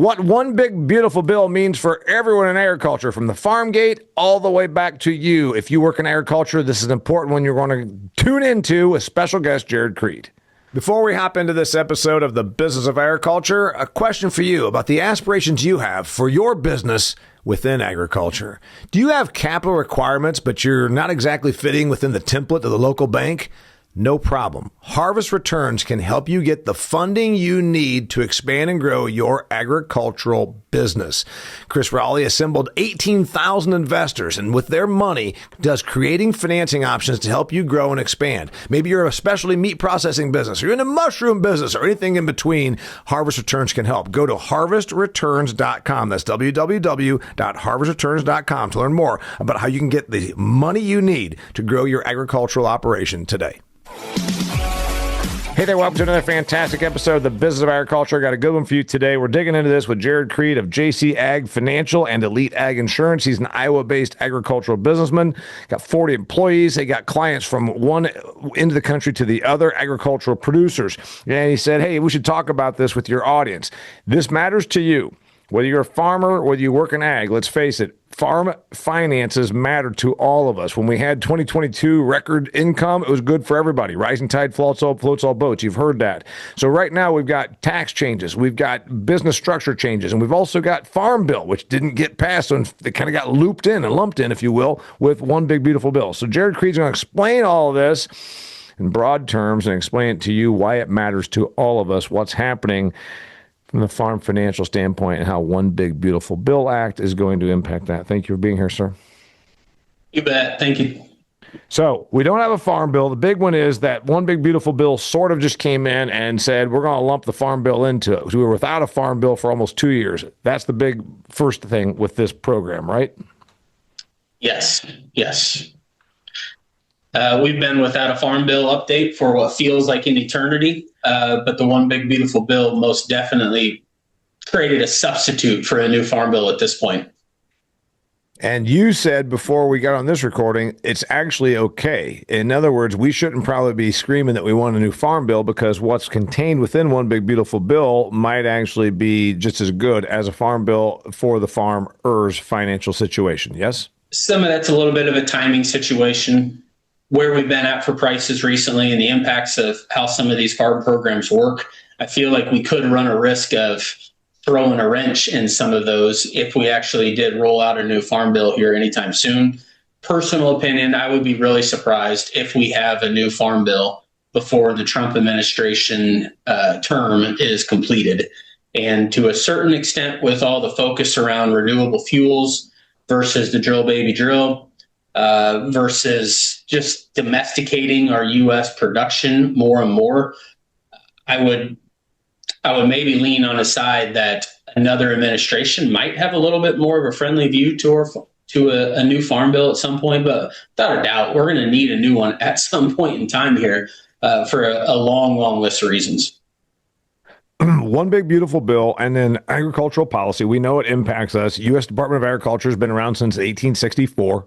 what one big beautiful bill means for everyone in agriculture, from the farm gate all the way back to you. If you work in agriculture, this is an important one you're going to tune into with special guest Jarod Creed. Before we hop into this episode of the Business of Agriculture, a question for you about the aspirations you have for your business within agriculture. Do you have capital requirements, but you're not exactly fitting within the template of the local bank? No problem. Harvest Returns can help you get the funding you need to expand and grow your agricultural business. Chris Rowley assembled 18,000 investors, and with their money, does creating financing options to help you grow and expand. Maybe you're a specialty meat processing business, or you're in a mushroom business, or anything in between. Harvest Returns can help. Go to harvestreturns.com. That's www.harvestreturns.com to learn more about how you can get the money you need to grow your agricultural operation today. Hey there, welcome to another fantastic episode of the Business of Agriculture. I got a good one for you today. We're digging into this with Jarod Creed of XtremeAg Financial and Elite Ag Insurance. He's an Iowa-based agricultural businessman. Got 40 employees. They got clients from one end of the country to the other, agricultural producers. And he said, hey, we should talk about this with your audience. This matters to you. Whether you're a farmer, whether you work in ag, let's face it, farm finances matter to all of us. When we had 2022 record income, it was good for everybody. Rising tide floats all boats. You've heard that. So right now we've got tax changes, we've got business structure changes, and we've also got Farm Bill, which didn't get passed, so it kind of got looped in and lumped in, if you will, with one big beautiful bill. So Jarod Creed's going to explain all of this in broad terms and explain it to you why it matters to all of us, what's happening from the farm financial standpoint, and how One Big Beautiful Bill Act is going to impact that. Thank you for being here, sir. You bet. Thank you. So we don't have a farm bill. The big one is that One Big Beautiful Bill sort of just came in and said, we're going to lump the farm bill into it. We were without a farm bill for almost 2 years. That's the big first thing with this program, right? Yes. We've been without a farm bill update for what feels like an eternity, but the One Big Beautiful Bill most definitely created a substitute for a new farm bill at this point. And you said before we got on this recording, it's actually okay. In other words, we shouldn't probably be screaming that we want a new farm bill, because what's contained within One Big Beautiful Bill might actually be just as good as a farm bill for the farmer's financial situation. Yes? Some of that's a little bit of a timing situation. Where we've been at for prices recently and the impacts of how some of these farm programs work, I feel like we could run a risk of throwing a wrench in some of those if we actually did roll out a new farm bill here anytime soon. Personal opinion, I would be really surprised if we have a new farm bill before the Trump administration term is completed. And to a certain extent, with all the focus around renewable fuels versus the drill baby drill, versus just domesticating our U.S. production more and more, I would maybe lean on a side that another administration might have a little bit more of a friendly view to a new farm bill at some point. But without a doubt, we're going to need a new one at some point in time here for a long list of reasons. One Big Beautiful Bill, and then agricultural policy. We know it impacts us. U.S. Department of Agriculture has been around since 1864.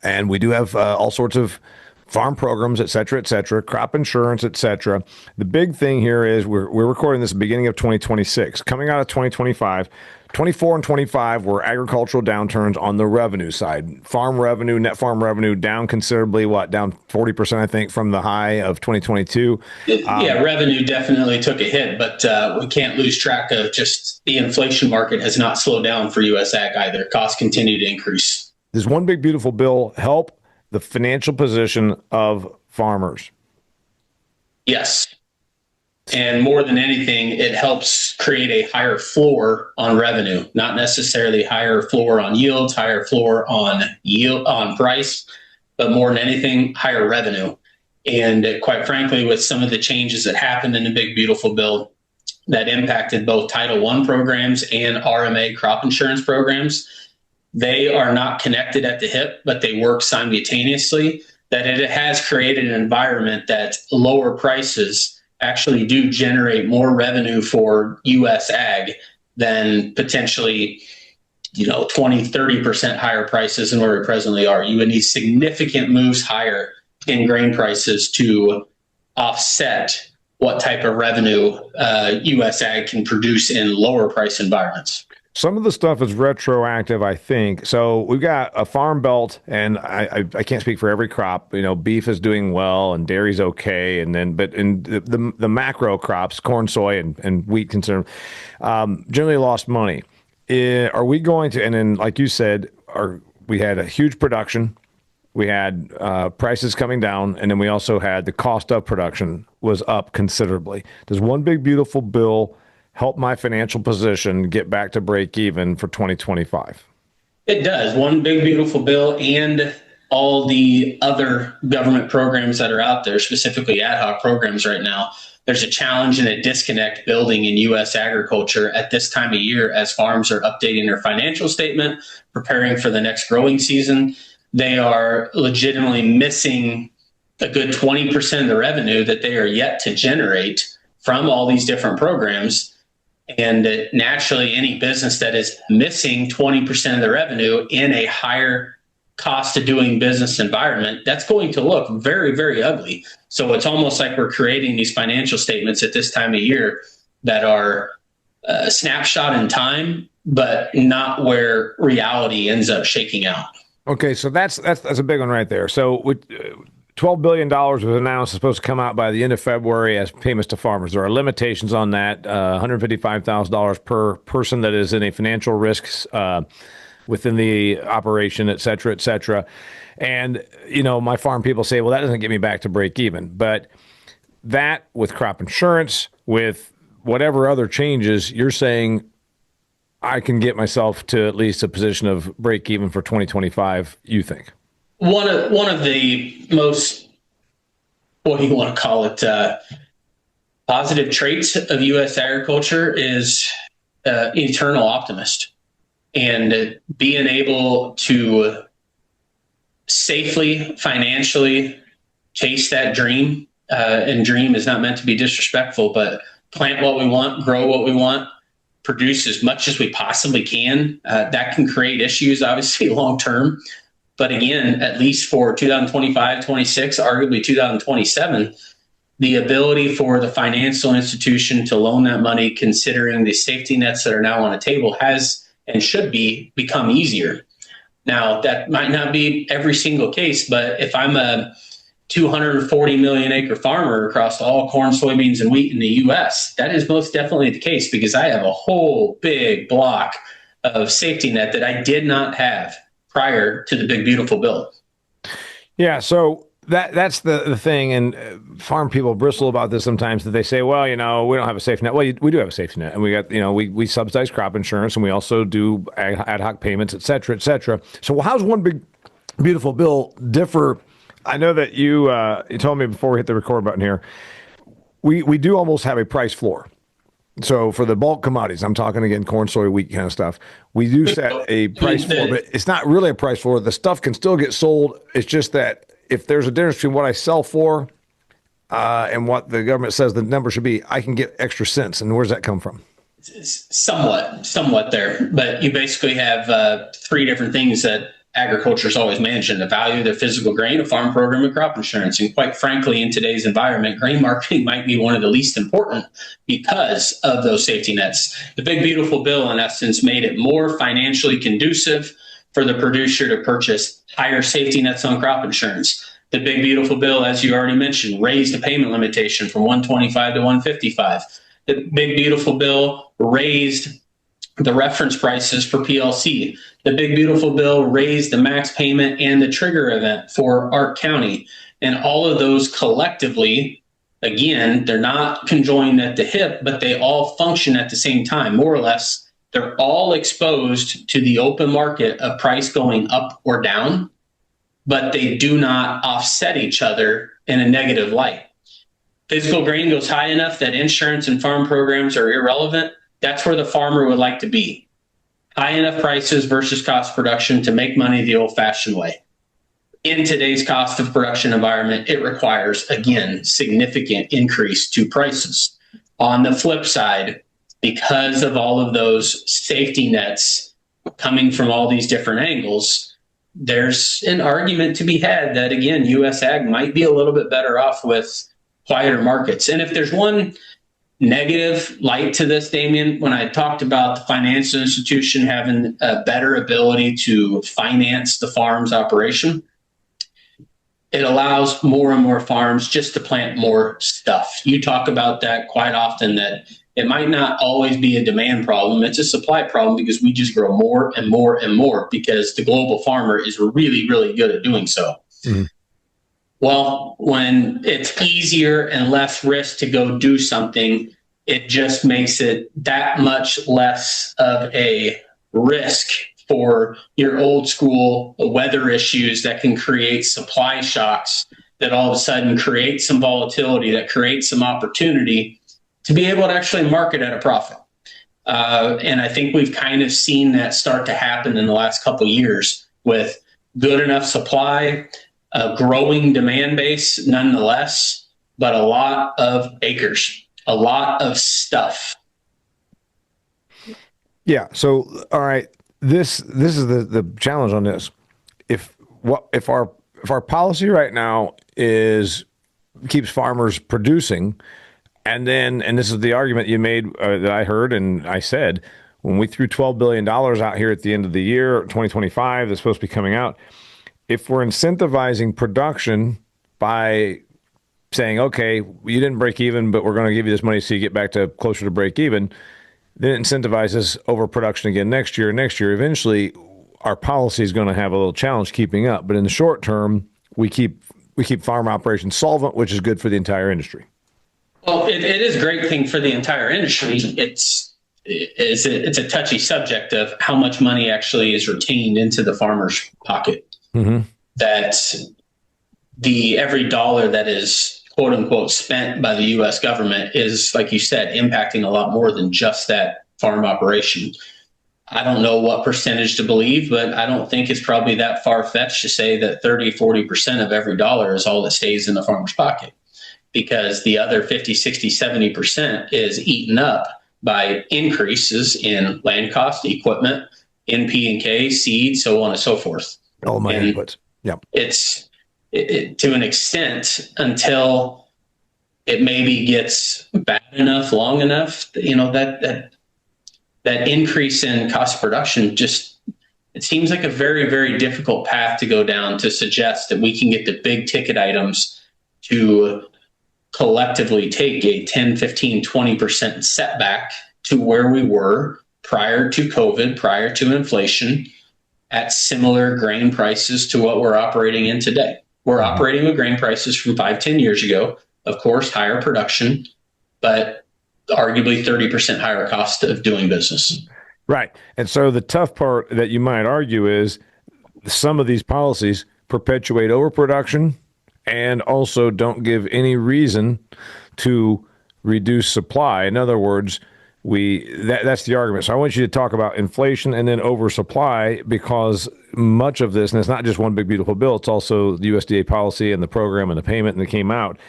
And we do have all sorts of farm programs, et cetera, crop insurance, et cetera. The big thing here is we're recording this at the beginning of 2026. Coming out of 2025, 24 and 25 were agricultural downturns on the revenue side. Farm revenue, net farm revenue down considerably, down 40%, I think, from the high of 2022. Revenue definitely took a hit, but we can't lose track of just the inflation market has not slowed down for U.S. ag either. Costs continue to increase. Does One Big Beautiful Bill help the financial position of farmers? Yes. And more than anything, it helps create a higher floor on revenue, not necessarily higher floor on yields, higher floor on price, but more than anything, higher revenue. And quite frankly, with some of the changes that happened in the Big Beautiful Bill that impacted both Title I programs and RMA crop insurance programs, they are not connected at the hip, but they work simultaneously, that it has created an environment that lower prices actually do generate more revenue for U.S. ag than potentially, 20-30% higher prices than where we presently are. You would need significant moves higher in grain prices to offset what type of revenue U.S. ag can produce in lower price environments. Some of the stuff is retroactive, I think. So we've got a farm belt, and I can't speak for every crop. Beef is doing well, and dairy's okay, but in the macro crops, corn, soy, and wheat, concern, generally lost money. Are we going to? And then, like you said, we had a huge production. We had prices coming down, and then we also had the cost of production was up considerably. Does one big beautiful bill help my financial position get back to break even for 2025? It does. One big beautiful bill and all the other government programs that are out there, specifically ad hoc programs right now. There's a challenge and a disconnect building in U.S. agriculture at this time of year as farms are updating their financial statement, preparing for the next growing season. They are legitimately missing a good 20% of the revenue that they are yet to generate from all these different programs. And naturally, any business that is missing 20% of the revenue in a higher cost of doing business environment, that's going to look very, very ugly. So it's almost like we're creating these financial statements at this time of year that are a snapshot in time, but not where reality ends up shaking out. Okay, so that's a big one right there. So $12 billion was announced, supposed to come out by the end of February as payments to farmers. There are limitations on that, $155,000 per person that is in a financial risks within the operation, et cetera, et cetera. And, my farm people say, well, that doesn't get me back to break even. But that with crop insurance, with whatever other changes, you're saying I can get myself to at least a position of break even for 2025, you think? One of the most, what do you want to call it, positive traits of U.S. agriculture is eternal optimist. And being able to safely, financially chase that dream, and dream is not meant to be disrespectful, but plant what we want, grow what we want, produce as much as we possibly can. That can create issues, obviously, long term. But again, at least for 2025, 26, arguably 2027, the ability for the financial institution to loan that money, considering the safety nets that are now on the table, has and should become easier. Now, that might not be every single case, but if I'm a 240 million acre farmer across all corn, soybeans, and wheat in the U.S., that is most definitely the case because I have a whole big block of safety net that I did not have prior to the big beautiful bill. Yeah, so that's the thing, and farm people bristle about this sometimes, that they say, well, we don't have a safety net. Well, we do have a safety net, and we got, we subsidize crop insurance, and we also do ad hoc payments, et cetera, et cetera. So how's one big beautiful bill differ? I know that you told me before we hit the record button here, we do almost have a price floor. So for the bulk commodities, I'm talking again, corn, soy, wheat kind of stuff, we do set a price floor, but it's not really a price floor. The stuff can still get sold. It's just that if there's a difference between what I sell for and what the government says the number should be, I can get extra cents. And where's that come from? Somewhat there, but you basically have three different things that agriculture is always managing: the value of their physical grain, a farm program, and crop insurance. And quite frankly, in today's environment, grain marketing might be one of the least important because of those safety nets. The big beautiful bill, in essence, made it more financially conducive for the producer to purchase higher safety nets on crop insurance. The big beautiful bill, as you already mentioned, raised the payment limitation from 125 to 155. The big beautiful bill raised the reference prices for PLC. The big beautiful bill raised the max payment and the trigger event for Ark County. And all of those collectively, again, they're not conjoined at the hip, but they all function at the same time, more or less. They're all exposed to the open market of price going up or down, but they do not offset each other in a negative light. Physical grain goes high enough that insurance and farm programs are irrelevant. That's where the farmer would like to be. High enough prices versus cost production to make money the old-fashioned way. In today's cost of production environment, it requires, again, significant increase to prices. On the flip side, because of all of those safety nets coming from all these different angles, there's an argument to be had that, again, U.S. Ag might be a little bit better off with quieter markets. And if there's one negative light to this, Damian, when I talked about the financial institution having a better ability to finance the farm's operation, it allows more and more farms just to plant more stuff. You talk about that quite often, that it might not always be a demand problem. It's a supply problem because we just grow more and more and more because the global farmer is really, really good at doing so. Mm-hmm. Well, when it's easier and less risk to go do something, it just makes it that much less of a risk for your old school weather issues that can create supply shocks that all of a sudden create some volatility, that creates some opportunity to be able to actually market at a profit. And I think we've kind of seen that start to happen in the last couple of years with good enough supply, a growing demand base nonetheless, but a lot of acres, a lot of stuff. Yeah. So, all right, this is the challenge on this. If our policy right now is keeps farmers producing, and this is the argument you made that I heard and I said, when we threw $12 billion out here at the end of the year, 2025, that's supposed to be coming out. If we're incentivizing production by saying, okay, you didn't break even, but we're going to give you this money so you get back to closer to break even, then it incentivizes overproduction again next year. Next year, eventually, our policy is going to have a little challenge keeping up. But in the short term, we keep farm operations solvent, which is good for the entire industry. Well, it is a great thing for the entire industry. It's a touchy subject of how much money actually is retained into the farmer's pocket. Mm-hmm. That every dollar that is quote unquote spent by the U.S. government is, like you said, impacting a lot more than just that farm operation. I don't know what percentage to believe, but I don't think it's probably that far-fetched to say that 30-40% of every dollar is all that stays in the farmer's pocket, because the other 50, 60, 70% is eaten up by increases in land cost, equipment, NP&K, seed, so on and so forth. All my inputs. Yeah. It's to an extent until it maybe gets bad enough, long enough, that increase in cost of production it seems like a very, very difficult path to go down to suggest that we can get the big ticket items to collectively take a 10, 15, 20% setback to where we were prior to COVID, prior to inflation, at similar grain prices to what we're operating in today. We're operating with grain prices from 5-10 years ago, of course, higher production, but arguably 30% higher cost of doing business. Right. And so the tough part that you might argue is some of these policies perpetuate overproduction and also don't give any reason to reduce supply. In other words, that's the argument. So I want you to talk about inflation and then oversupply, because much of this, and it's not just one big beautiful bill, it's also the USDA policy and the program and the payment that came out.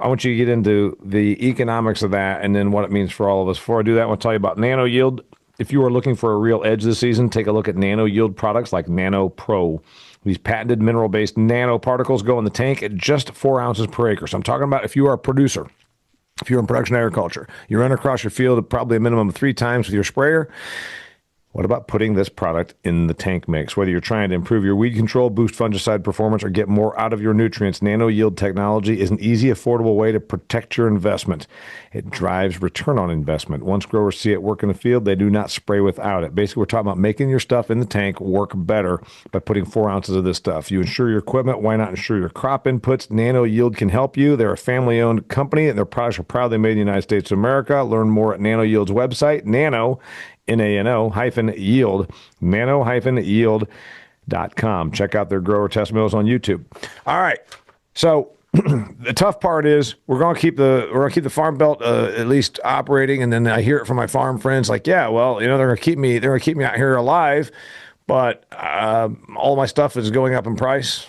I want you to get into the economics of that and then what it means for all of us. Before I do that, I want to tell you about Nano Yield. If you are looking for a real edge this season, take a look at Nano Yield products like Nano Pro. These patented mineral-based nanoparticles go in the tank at just 4 ounces per acre. So I'm talking about if you are a producer, if you're in production agriculture, you run across your field probably a minimum of 3 times with your sprayer. What about putting this product in the tank mix? Whether you're trying to improve your weed control, boost fungicide performance, or get more out of your nutrients, Nano Yield technology is an easy, affordable way to protect your investment. It drives return on investment. Once growers see it work in the field, they do not spray without it. Basically, we're talking about making your stuff in the tank work better by putting 4 ounces of this stuff. You insure your equipment. Why not insure your crop inputs? Nano Yield can help you. They're a family-owned company, and their products are proudly made in the United States of America. Learn more at Nano Yield's website, nano-yield, nano-yield.com. Check out their grower testimonials on YouTube. All right. So the tough part is we're going to keep the farm belt at least operating, and then I hear it from my farm friends like, yeah, well, they're going to keep me out here alive, but all my stuff is going up in price.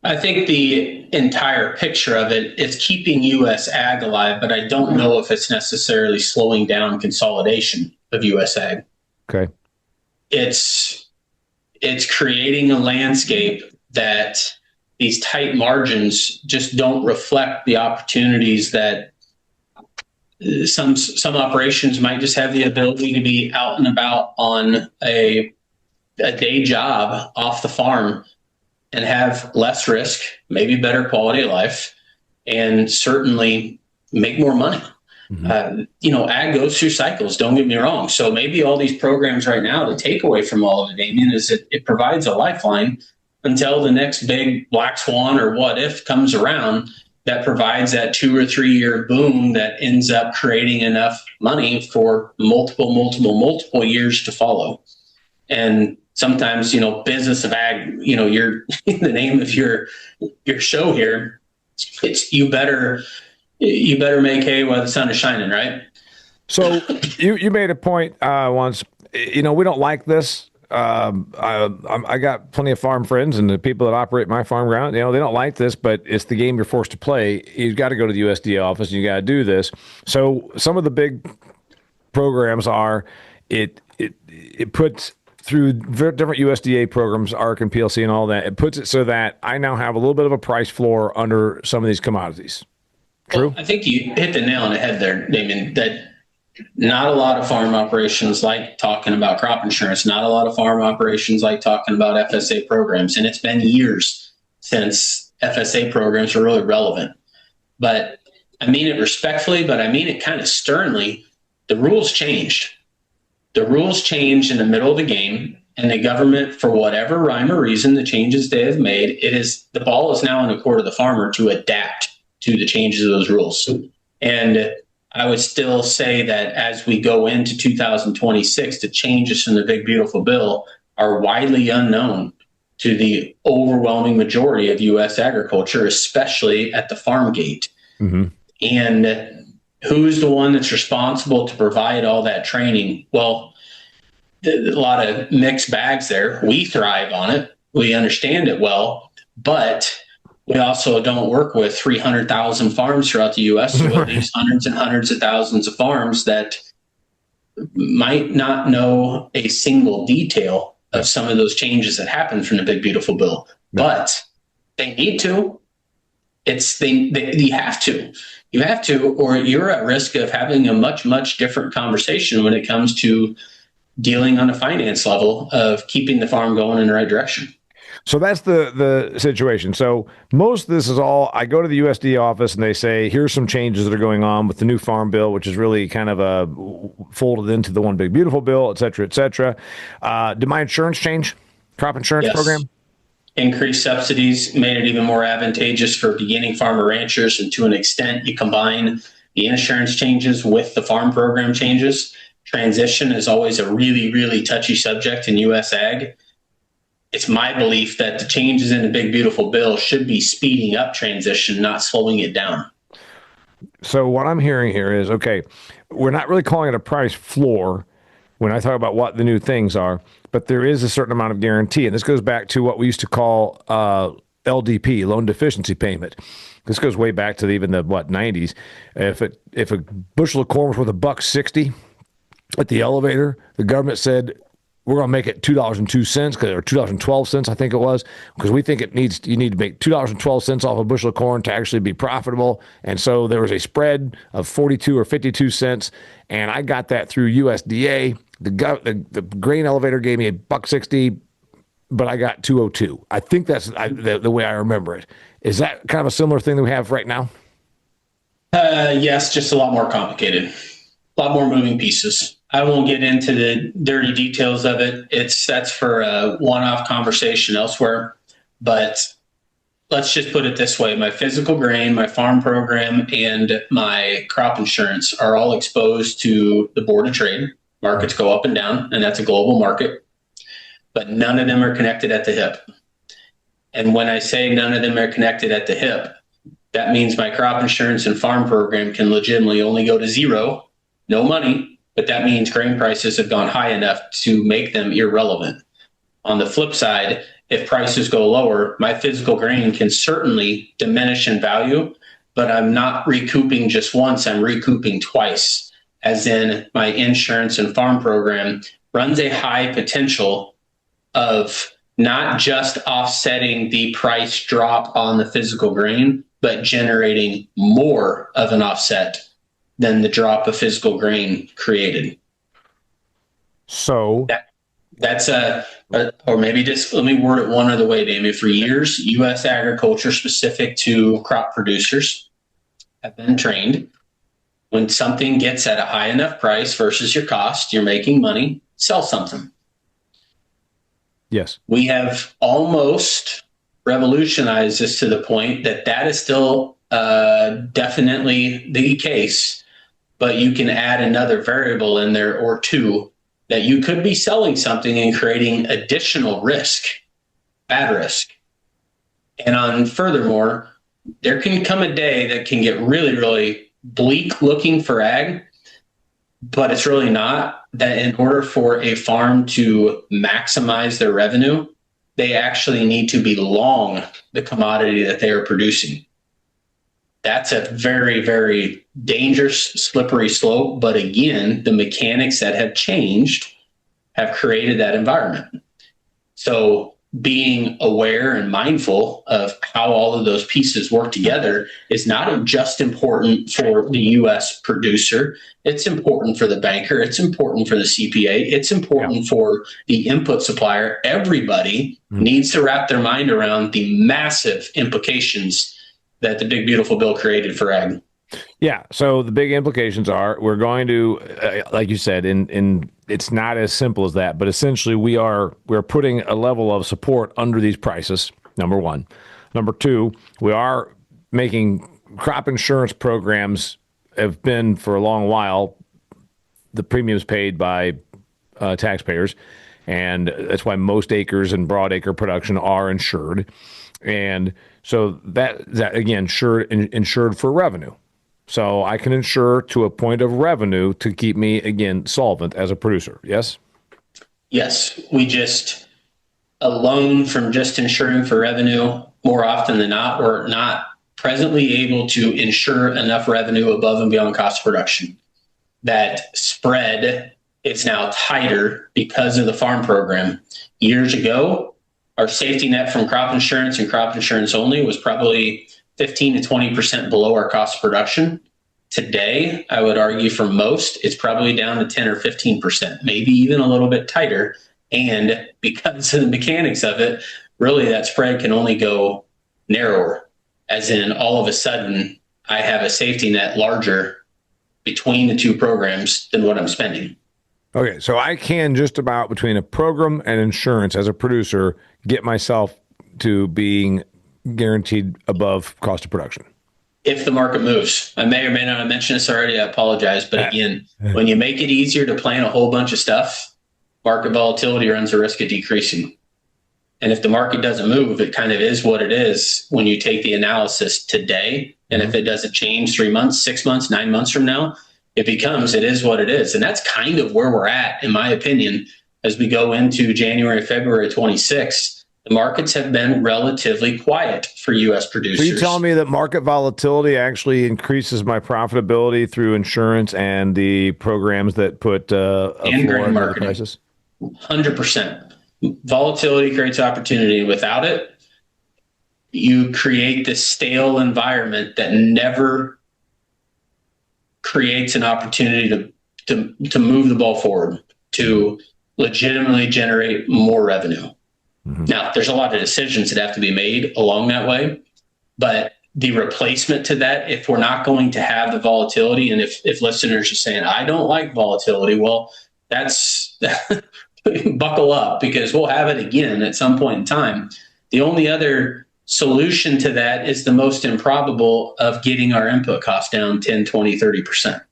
I think the entire picture of it is keeping U.S. ag alive, but I don't know if it's necessarily slowing down consolidation of U.S. ag. Okay. It's creating a landscape that these tight margins just don't reflect the opportunities that some operations might just have the ability to be out and about on a day job off the farm and have less risk, maybe better quality of life, and certainly make more money. Ag goes through cycles, don't get me wrong. So maybe all these programs right now, the takeaway from all of it, Damian, is that it provides a lifeline until the next big black swan or what if comes around that provides that 2 or 3 year boom that ends up creating enough money for multiple years to follow. And sometimes, business of ag, you're the name of your show here. It's you better make hay while the sun is shining, right? So you made a point once. We don't like this. I got plenty of farm friends, and the people that operate my farm ground, they don't like this, but it's the game you're forced to play. You've got to go to the USDA office, and you got to do this. So some of the big programs are it puts through different USDA programs, ARC and PLC and all that. It puts it so that I now have a little bit of a price floor under some of these commodities. True. Well, I think you hit the nail on the head there, Damian, that not a lot of farm operations like talking about crop insurance. Not a lot of farm operations like talking about FSA programs. And it's been years since FSA programs are really relevant. But I mean it respectfully, but I mean it kind of sternly. The rules changed. The rules changed in the middle of the game, and the government, for whatever rhyme or reason, the changes they have made, the ball is now in the court of the farmer to adapt to the changes of those rules. And I would still say that as we go into 2026, the changes from the Big Beautiful Bill are widely unknown to the overwhelming majority of U.S. agriculture, especially at the farm gate. And who's the one that's responsible to provide all that training? Well, a lot of mixed bags there. We thrive on it. We understand it well, but we also don't work with 300,000 farms throughout the U.S. So these hundreds and hundreds of thousands of farms that might not know a single detail of some of those changes that happened from the Big Beautiful Bill, but they need to. You have to. You have to, or you're at risk of having a much, much different conversation when it comes to dealing on a finance level of keeping the farm going in the right direction. So that's the situation. So most of this is all, I go to the USDA office and they say, here's some changes that are going on with the new farm bill, which is really kind of folded into the one big beautiful bill, et cetera, et cetera. Did my insurance change? Crop insurance program? Increased subsidies made it even more advantageous for beginning farmer ranchers. And to an extent, you combine the insurance changes with the farm program changes. Transition is always a really, really touchy subject in U.S. ag. It's my belief that the changes in the Big Beautiful Bill should be speeding up transition, not slowing it down. So what I'm hearing here is, okay, we're not really calling it a price floor when I talk about what the new things are, but there is a certain amount of guarantee. And this goes back to what we used to call LDP, loan deficiency payment. This goes way back to even the 90s. If a bushel of corn was worth $1.60 at the elevator, the government said, we're going to make it $2.02 or $2.12, I think it was, because we think you need to make $2.12 off a bushel of corn to actually be profitable. And so there was a spread of 42 or 52 cents, and I got that through USDA. The grain elevator gave me $1.60, but I got $2.02. I think that's the way I remember it. Is that kind of a similar thing that we have right now? Yes, just a lot more complicated, a lot more moving pieces. I won't get into the dirty details of it. That's for a one-off conversation elsewhere. But let's just put it this way. My physical grain, my farm program, and my crop insurance are all exposed to the Board of Trade. Markets go up and down, and that's a global market. But none of them are connected at the hip. And when I say none of them are connected at the hip, that means my crop insurance and farm program can legitimately only go to zero, no money. But that means grain prices have gone high enough to make them irrelevant. On the flip side, if prices go lower, my physical grain can certainly diminish in value, but I'm not recouping just once, I'm recouping twice, as in my insurance and farm program runs a high potential of not just offsetting the price drop on the physical grain, but generating more of an offset than the drop of physical grain created. So that's or maybe just let me word it one other way, Damian. For years, U.S. agriculture specific to crop producers have been trained. When something gets at a high enough price versus your cost, you're making money, sell something. yes. We have almost revolutionized this to the point that that is still definitely the case, but you can add another variable in there or two that you could be selling something and creating additional risk, bad risk. And furthermore, there can come a day that can get really, really bleak looking for ag, but it's really not. That in order for a farm to maximize their revenue, they actually need to be long the commodity that they are producing. That's a very, very dangerous, slippery slope. But again, the mechanics that have changed have created that environment. So being aware and mindful of how all of those pieces work together is not just important for the U.S. producer. It's important for the banker. It's important for the CPA. It's important for the input supplier. Everybody needs to wrap their mind around the massive implications that the big, beautiful bill created for ag. Yeah. So the big implications are we're going to, like you said, in it's not as simple as that, but essentially we're putting a level of support under these prices. Number one. Number two, we are making crop insurance programs have been for a long while the premiums paid by taxpayers, and that's why most acres and broadacre production are insured, and so that again insured for revenue. So I can insure to a point of revenue to keep me, again, solvent as a producer. Yes? Yes. We just, alone from just insuring for revenue, more often than not, we're not presently able to insure enough revenue above and beyond cost of production. That spread is now tighter because of the farm program. Years ago, our safety net from crop insurance and crop insurance only was probably 15 to 20% below our cost of production. Today, I would argue for most, it's probably down to 10 or 15%, maybe even a little bit tighter. And because of the mechanics of it, really that spread can only go narrower, as in all of a sudden, I have a safety net larger between the two programs than what I'm spending. Okay, so I can just about between a program and insurance as a producer get myself to being guaranteed above cost of production. If the market moves. I may or may not have mentioned this already. I apologize. But again, when you make it easier to plan a whole bunch of stuff, market volatility runs the risk of decreasing. And if the market doesn't move, it kind of is what it is when you take the analysis today. And if it doesn't change 3 months, 6 months, 9 months from now, it is what it is. And that's kind of where we're at, in my opinion, as we go into January, February 26th. The markets have been relatively quiet for U.S. producers. So you telling me that market volatility actually increases my profitability through insurance and the programs that put a floor on the prices? 100%. Volatility creates opportunity. Without it, you create this stale environment that never creates an opportunity to move the ball forward, to legitimately generate more revenue. Now, there's a lot of decisions that have to be made along that way, but the replacement to that, if we're not going to have the volatility, and if listeners are saying, I don't like volatility, well, that's buckle up, because we'll have it again at some point in time. The only other solution to that is the most improbable of getting our input costs down 10, 20, 30%.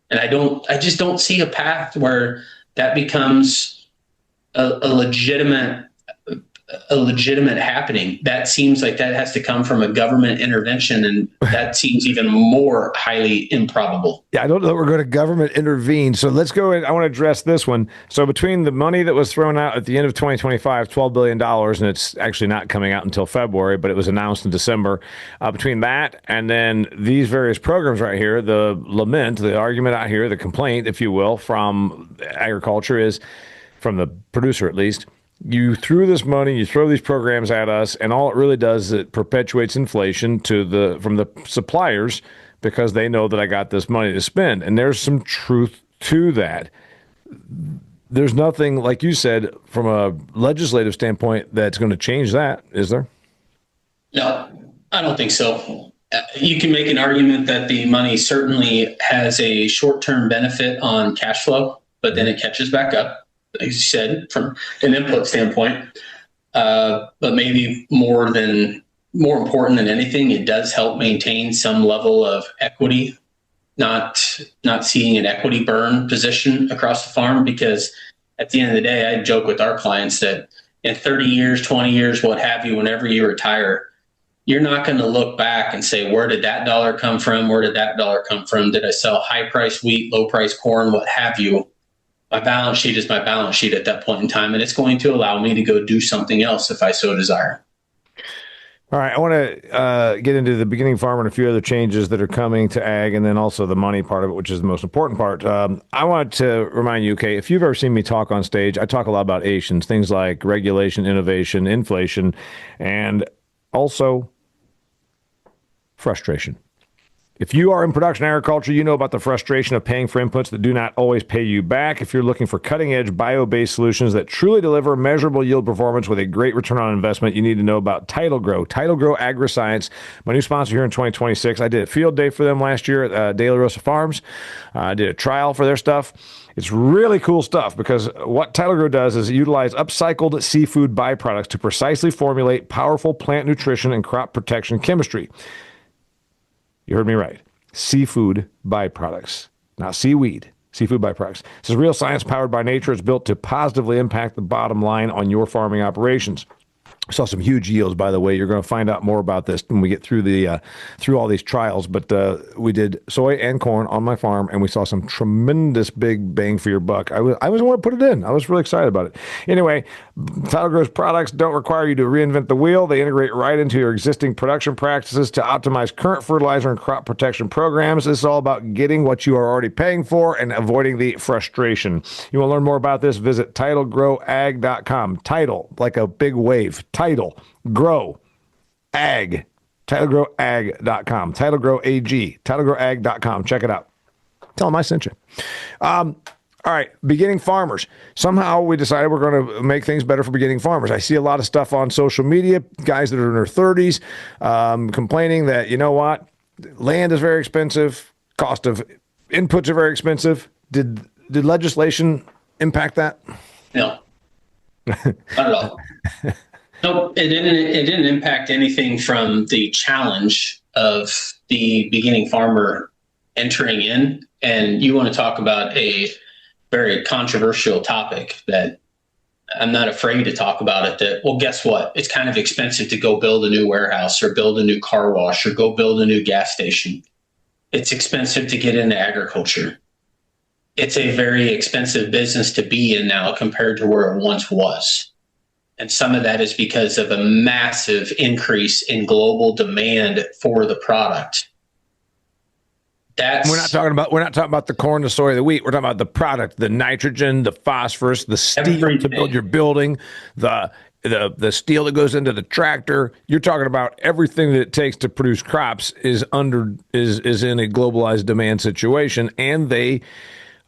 And I just don't see a path where that becomes a legitimate happening. That seems like that has to come from a government intervention, and that seems even more highly improbable. Yeah, I don't know that we're going to government intervene. So let's go in. I want to address this one. So between the money that was thrown out at the end of 2025, $12 billion, and it's actually not coming out until February, but it was announced in December. Between that and then these various programs right here, the lament, the argument out here, the complaint, if you will, from agriculture is, from the producer at least, You threw this money, you throw these programs at us, and all it really does is it perpetuates inflation from the suppliers because they know that I got this money to spend. And there's some truth to that. There's nothing, like you said, from a legislative standpoint that's going to change that, is there? No, I don't think so. You can make an argument that the money certainly has a short-term benefit on cash flow, but then it catches back up, like you said, from an input standpoint. But maybe more important than anything, it does help maintain some level of equity, not seeing an equity burn position across the farm. Because at the end of the day, I joke with our clients that in 30 years, 20 years, what have you, whenever you retire, you're not going to look back and say, where did that dollar come from? Where did that dollar come from? Did I sell high price wheat, low price corn, what have you? My balance sheet is my balance sheet at that point in time, and it's going to allow me to go do something else if I so desire. All right, I want to get into the beginning farmer and a few other changes that are coming to ag, and then also the money part of it, which is the most important part. I want to remind you, okay, if you've ever seen me talk on stage, I talk a lot about Asians, things like regulation, innovation, inflation, and also frustration. If you are in production agriculture, you know about the frustration of paying for inputs that do not always pay you back. If you're looking for cutting-edge bio-based solutions that truly deliver measurable yield performance with a great return on investment, you need to know about Tidal Grow Agriscience, my new sponsor here in 2026. I did a field day for them last year at De La Rosa Farms. I did a trial for their stuff. It's really cool stuff because what Tidal Grow does is utilize upcycled seafood byproducts to precisely formulate powerful plant nutrition and crop protection chemistry. You heard me right. Seafood byproducts, not seaweed. Seafood byproducts. This is real science powered by nature. It's built to positively impact the bottom line on your farming operations. Saw some huge yields, by the way. You're going to find out more about this when we get through through all these trials. But we did soy and corn on my farm, and we saw some tremendous big bang for your buck. I was the one to put it in. I was really excited about it. Anyway, Tidal Grow's products don't require you to reinvent the wheel. They integrate right into your existing production practices to optimize current fertilizer and crop protection programs. This is all about getting what you are already paying for and avoiding the frustration. You want to learn more about this? Visit TidalGrowAg.com. Tidal, like a big wave. Tidal Grow Ag. TidalGrowAg.com. Tidal Grow AG. TidalGrowAg.com. Check it out. Tell them I sent you. All right, beginning farmers. Somehow we decided we're going to make things better for beginning farmers. I see a lot of stuff on social media, guys that are in their 30s complaining that, you know what, land is very expensive, cost of inputs are very expensive. Did legislation impact that? No, not at all. Nope, it didn't impact anything from the challenge of the beginning farmer entering in. And you want to talk about a very controversial topic that I'm not afraid to talk about it. That, well, guess what? It's kind of expensive to go build a new warehouse or build a new car wash or go build a new gas station. It's expensive to get into agriculture. It's a very expensive business to be in now compared to where it once was. And some of that is because of a massive increase in global demand for the product. We're not talking about the corn, the soy, the wheat. We're talking about the product, the nitrogen, the phosphorus, the steel to build your building, the steel that goes into the tractor. You're talking about everything that it takes to produce crops is in a globalized demand situation, and they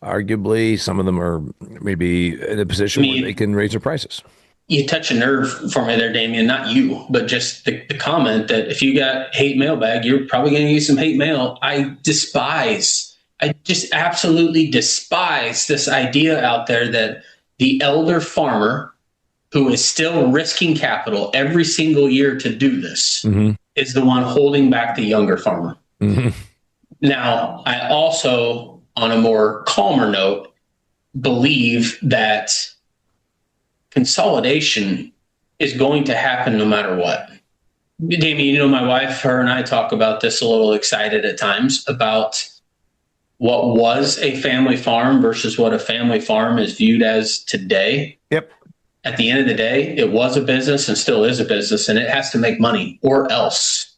arguably, some of them are maybe in a position where they can raise their prices. You touch a nerve for me there, Damian, not you, but just the comment that if you got hate mailbag, you're probably going to get some hate mail. I just absolutely despise this idea out there that the elder farmer who is still risking capital every single year to do this is the one holding back the younger farmer. Now, I also, on a more calmer note, believe that consolidation is going to happen no matter what. Damian, you know, my wife, her and I talk about this a little excited at times about what was a family farm versus what a family farm is viewed as today. Yep. At the end of the day, it was a business and still is a business, and it has to make money or else.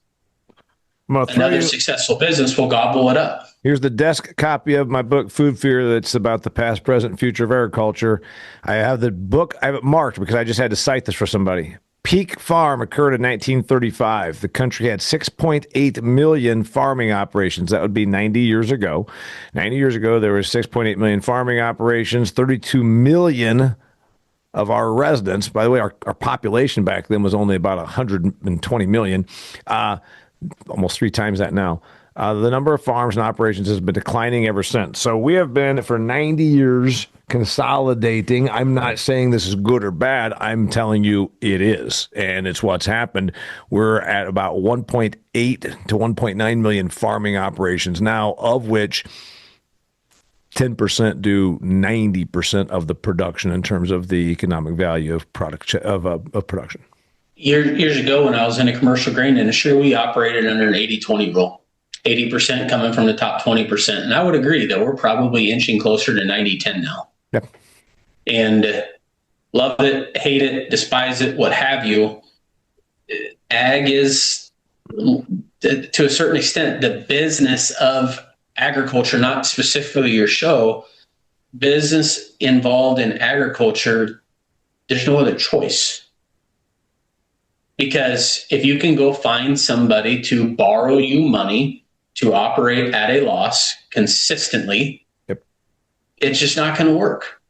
another successful business will gobble it up. Here's the desk copy of my book, Food Fear, that's about the past, present, and future of agriculture. I have the book, I have it marked because I just had to cite this for somebody. Peak farm occurred in 1935. The country had 6.8 million farming operations. That would be 90 years ago. 90 years ago, there was 6.8 million farming operations, 32 million of our residents. By the way, our population back then was only about 120 million, almost 3 times that now. The number of farms and operations has been declining ever since. So we have been for 90 years consolidating. I'm not saying this is good or bad. I'm telling you it is. And it's what's happened. We're at about 1.8 to 1.9 million farming operations now, of which 10% do 90% of the production in terms of the economic value of production. Years ago, when I was in a commercial grain industry, we operated under an 80-20 rule. 80% coming from the top 20%. And I would agree that we're probably inching closer to 90-10 now. Yep. And love it, hate it, despise it, what have you. Ag is, to a certain extent, the business of agriculture, not specifically your show. Business involved in agriculture, there's no other choice. Because if you can go find somebody to borrow you money to operate at a loss consistently, yep, it's just not going to work.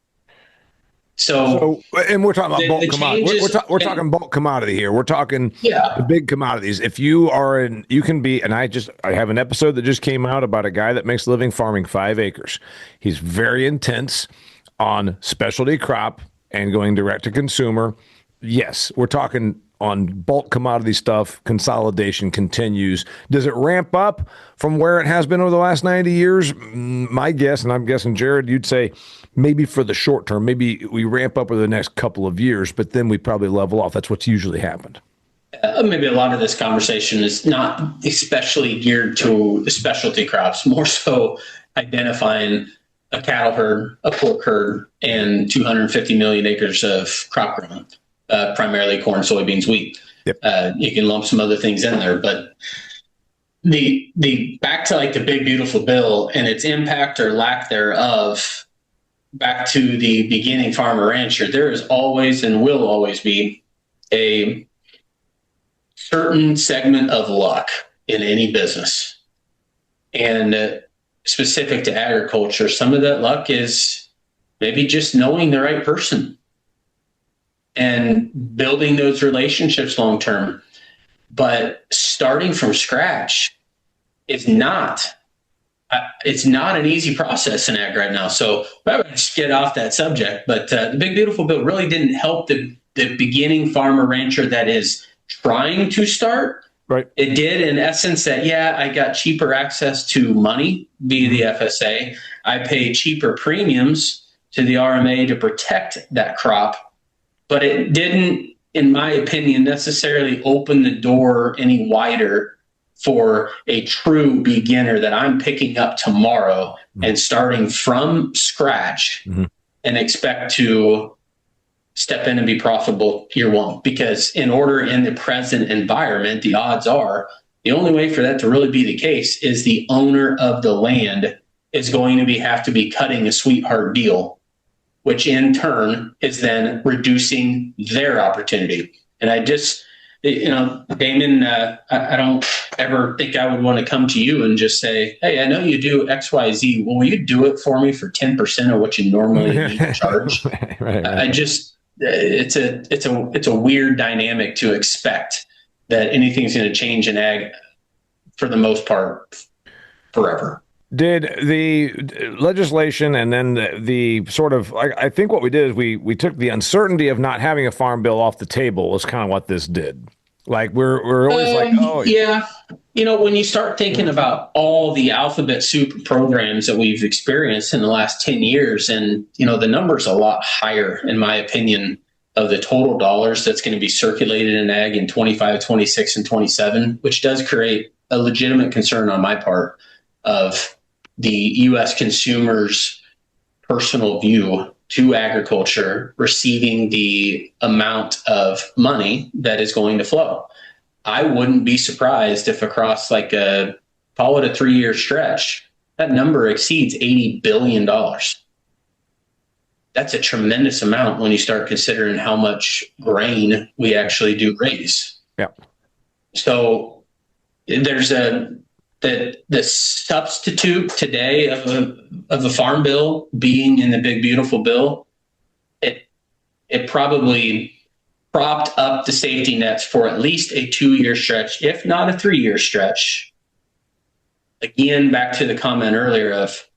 So, and we're talking about bulk commodity. We're talking bulk commodity here. We're talking the big commodities. If you are you can be, and I have an episode that just came out about a guy that makes a living farming 5 acres. He's very intense on specialty crop and going direct to consumer. Yes, we're talking on bulk commodity stuff. Consolidation continues. Does it ramp up from where it has been over the last 90 years? My guess, and I'm guessing, Jarod, you'd say maybe for the short term, maybe we ramp up over the next couple of years, but then we probably level off. That's what's usually happened. Maybe a lot of this conversation is not especially geared to the specialty crops, more so identifying a cattle herd, a pork herd, and 250 million acres of crop growing. Primarily corn, soybeans, wheat. Yep. You can lump some other things in there, but the back to like the big beautiful bill and its impact or lack thereof, back to the beginning farmer rancher, there is always and will always be a certain segment of luck in any business. And specific to agriculture, some of that luck is maybe just knowing the right person and building those relationships long term. But starting from scratch is not an easy process in ag right now. So I would just get off that subject. But the big beautiful bill really didn't help the beginning farmer rancher that is trying to start. Right. It did in essence that, yeah, I got cheaper access to money via the FSA. I pay cheaper premiums to the RMA to protect that crop. But it didn't, in my opinion, necessarily open the door any wider for a true beginner that I'm picking up tomorrow and starting from scratch and expect to step in and be profitable year one. Because in the present environment, the odds are the only way for that to really be the case is the owner of the land is going to have to be cutting a sweetheart deal, which in turn is then reducing their opportunity. And I just, Damon, I don't ever think I would want to come to you and just say, hey, I know you do X, Y, Z. Will you do it for me for 10% of what you normally need to charge? Right. I just, it's a weird dynamic to expect that anything's going to change in ag for the most part forever. Did the legislation and then the sort of, I think what we did is we took the uncertainty of not having a farm bill off the table was kind of what this did. Like we're always like, oh yeah. When you start thinking about all the alphabet soup programs that we've experienced in the last 10 years, and the number's a lot higher, in my opinion, of the total dollars that's going to be circulated in ag in 25, 26, and 27, which does create a legitimate concern on my part of the U.S. consumer's personal view to agriculture receiving the amount of money that is going to flow. I wouldn't be surprised if across like call it a 3-year stretch, that number exceeds $80 billion. That's a tremendous amount when you start considering how much grain we actually do raise. Yeah. So there's the substitute today of a farm bill being in the big beautiful bill. It probably propped up the safety nets for at least a 2-year stretch, if not a 3-year stretch. Again, back to the comment earlier of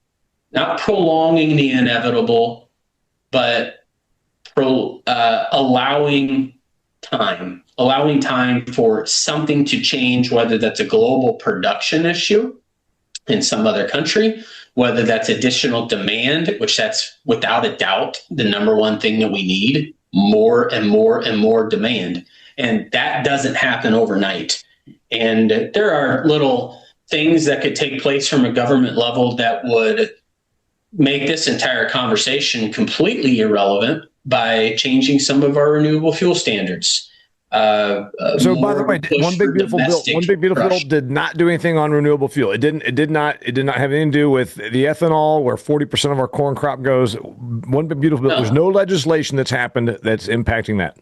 not prolonging the inevitable, but allowing time for something to change, whether that's a global production issue in some other country, whether that's additional demand, which that's without a doubt the number one thing that we need, more and more and more demand. And that doesn't happen overnight. And there are little things that could take place from a government level that would make this entire conversation completely irrelevant by changing some of our renewable fuel standards. So by the way, one big beautiful bill did not do anything on renewable fuel. It did not have anything to do with the ethanol where 40% of our corn crop goes. One big beautiful bill. No. There's no legislation that's happened that's impacting that.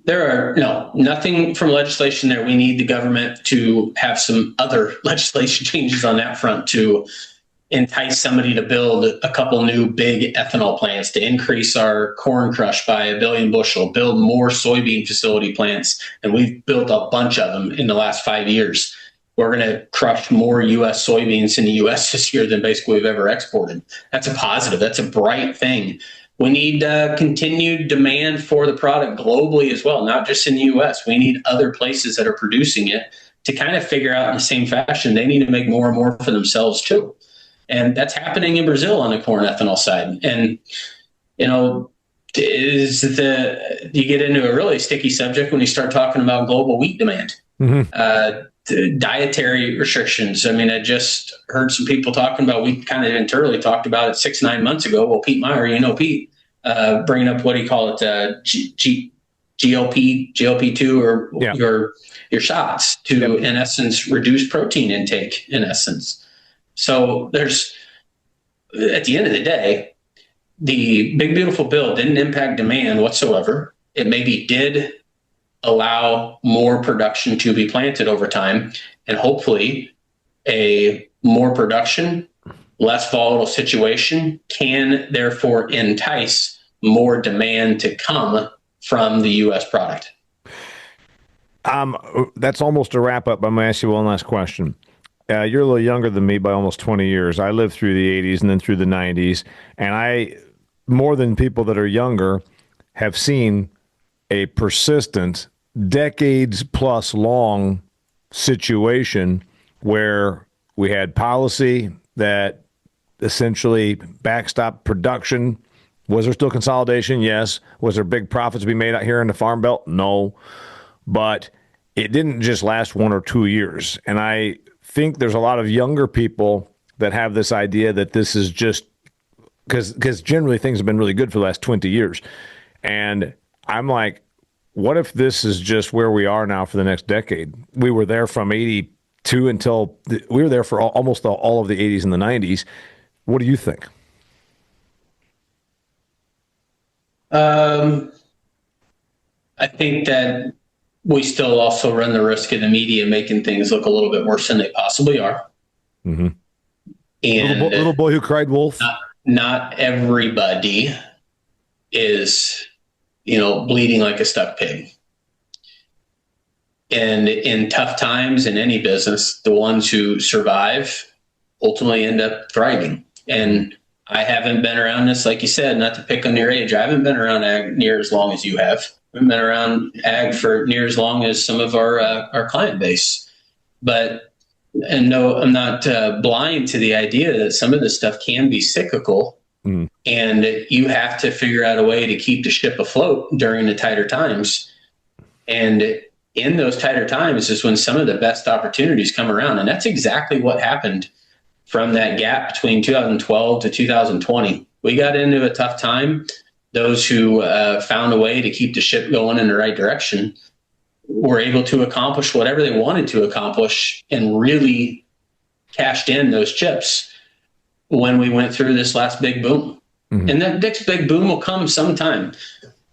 There are nothing from legislation there. We need the government to have some other legislation changes on that front to entice somebody to build a couple new big ethanol plants, to increase our corn crush by 1 billion bushel, build more soybean facility plants. And we've built a bunch of them in the last 5 years. We're going to crush more U.S. soybeans in the U.S. this year than basically we've ever exported. That's a positive. That's a bright thing. We need continued demand for the product globally as well, not just in the U.S. We need other places that are producing it to kind of figure out in the same fashion. They need to make more and more for themselves too. And that's happening in Brazil on the corn ethanol side. And, you get into a really sticky subject when you start talking about global wheat demand. Mm-hmm. Dietary restrictions. I mean, I just heard some people talking about, we kind of internally talked about it 6-9 months ago. Well, Pete Meyer, Pete, bringing up, what do you call it? GLP-2 or your shots to, in essence, reduce protein intake, in essence. So there's, at the end of the day, the big beautiful bill didn't impact demand whatsoever. It maybe did allow more production to be planted over time, and hopefully a more production, less volatile situation can therefore entice more demand to come from the U.S. product. That's almost a wrap up. I'm going to ask you one last question. You're a little younger than me by almost 20 years. I lived through the 80s and then through the 90s. And I, more than people that are younger, have seen a persistent, decades plus long situation where we had policy that essentially backstopped production. Was there still consolidation? Yes. Was there big profits to be made out here in the Farm Belt? No. But it didn't just last 1 or 2 years. And I think there's a lot of younger people that have this idea that this is just because generally things have been really good for the last 20 years. And I'm like, what if this is just where we are now for the next decade? We were there from 82 until we were there for almost all of the 80s and the 90s. What do you think? I think that we still also run the risk of the media making things look a little bit worse than they possibly are. Mm-hmm. And little boy who cried wolf. Not everybody is, bleeding like a stuck pig. And in tough times in any business, the ones who survive ultimately end up thriving. And I haven't been around this, like you said, not to pick on your age. I haven't been around ag near as long as you have. I haven't been around ag for near as long as some of our client base. And no, I'm not blind to the idea that some of this stuff can be cyclical. Mm. And you have to figure out a way to keep the ship afloat during the tighter times. And in those tighter times is when some of the best opportunities come around. And that's exactly what happened from that gap between 2012 to 2020. We got into a tough time. Those who found a way to keep the ship going in the right direction were able to accomplish whatever they wanted to accomplish and really cashed in those chips when we went through this last big boom. Mm-hmm. And that next big boom will come sometime.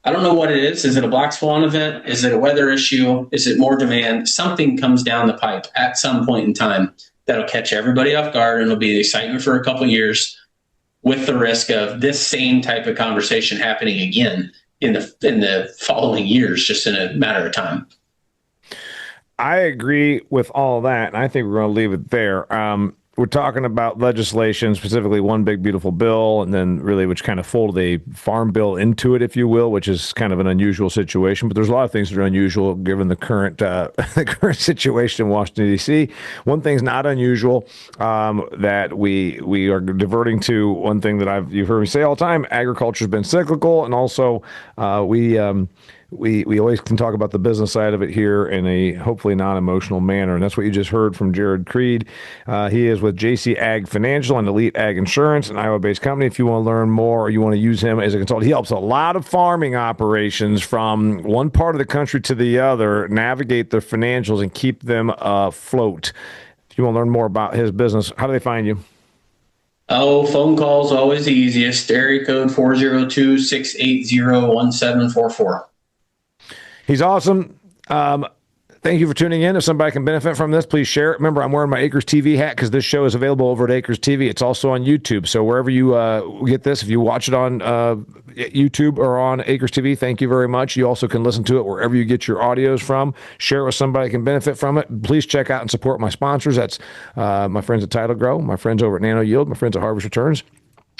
I don't know what it is. Is it a black swan event? Is it a weather issue? Is it more demand? Something comes down the pipe at some point in time that'll catch everybody off guard, and it'll be the excitement for a couple of years, with the risk of this same type of conversation happening again in the following years, just in a matter of time. I agree with all that, and I think we're going to leave it there. We're talking about legislation, specifically one big beautiful bill, and then really which kind of folded a farm bill into it, if you will, which is kind of an unusual situation. But there's a lot of things that are unusual given the current the current situation in Washington, D.C. One thing's not unusual, that we are diverting to one thing that you've heard me say all the time: agriculture's been cyclical, and also we always can talk about the business side of it here in a hopefully non-emotional manner. And that's what you just heard from Jarod Creed. He is with XtremeAg Financial and Elite Ag Insurance, an Iowa-based company. If you want to learn more or you want to use him as a consultant, he helps a lot of farming operations from one part of the country to the other navigate their financials and keep them afloat. If you want to learn more about his business, how do they find you? Oh, phone calls always the easiest. Area code 402-680-1744. He's awesome. Thank you for tuning in. If somebody can benefit from this, please share it. Remember, I'm wearing my Acres TV hat because this show is available over at Acres TV. It's also on YouTube. So wherever you get this, if you watch it on YouTube or on Acres TV, thank you very much. You also can listen to it wherever you get your audios from. Share it with somebody who can benefit from it. Please check out and support my sponsors. That's my friends at Title Grow, my friends over at Nano Yield, my friends at Harvest Returns.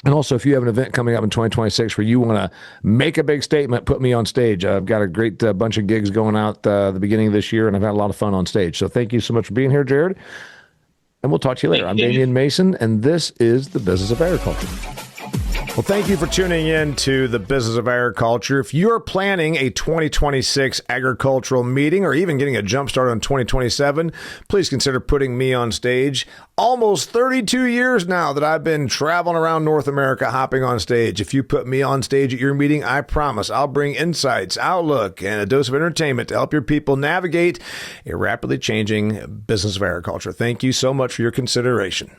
And also, if you have an event coming up in 2026 where you want to make a big statement, put me on stage. I've got a great bunch of gigs going out the beginning of this year, and I've had a lot of fun on stage. So thank you so much for being here, Jarod. And we'll talk to you later. I'm Damian Mason, and this is The Business of Agriculture. Well, thank you for tuning in to The Business of Agriculture. If you're planning a 2026 agricultural meeting or even getting a jump start on 2027, please consider putting me on stage. Almost 32 years now that I've been traveling around North America hopping on stage. If you put me on stage at your meeting, I promise I'll bring insights, outlook, and a dose of entertainment to help your people navigate a rapidly changing business of agriculture. Thank you so much for your consideration.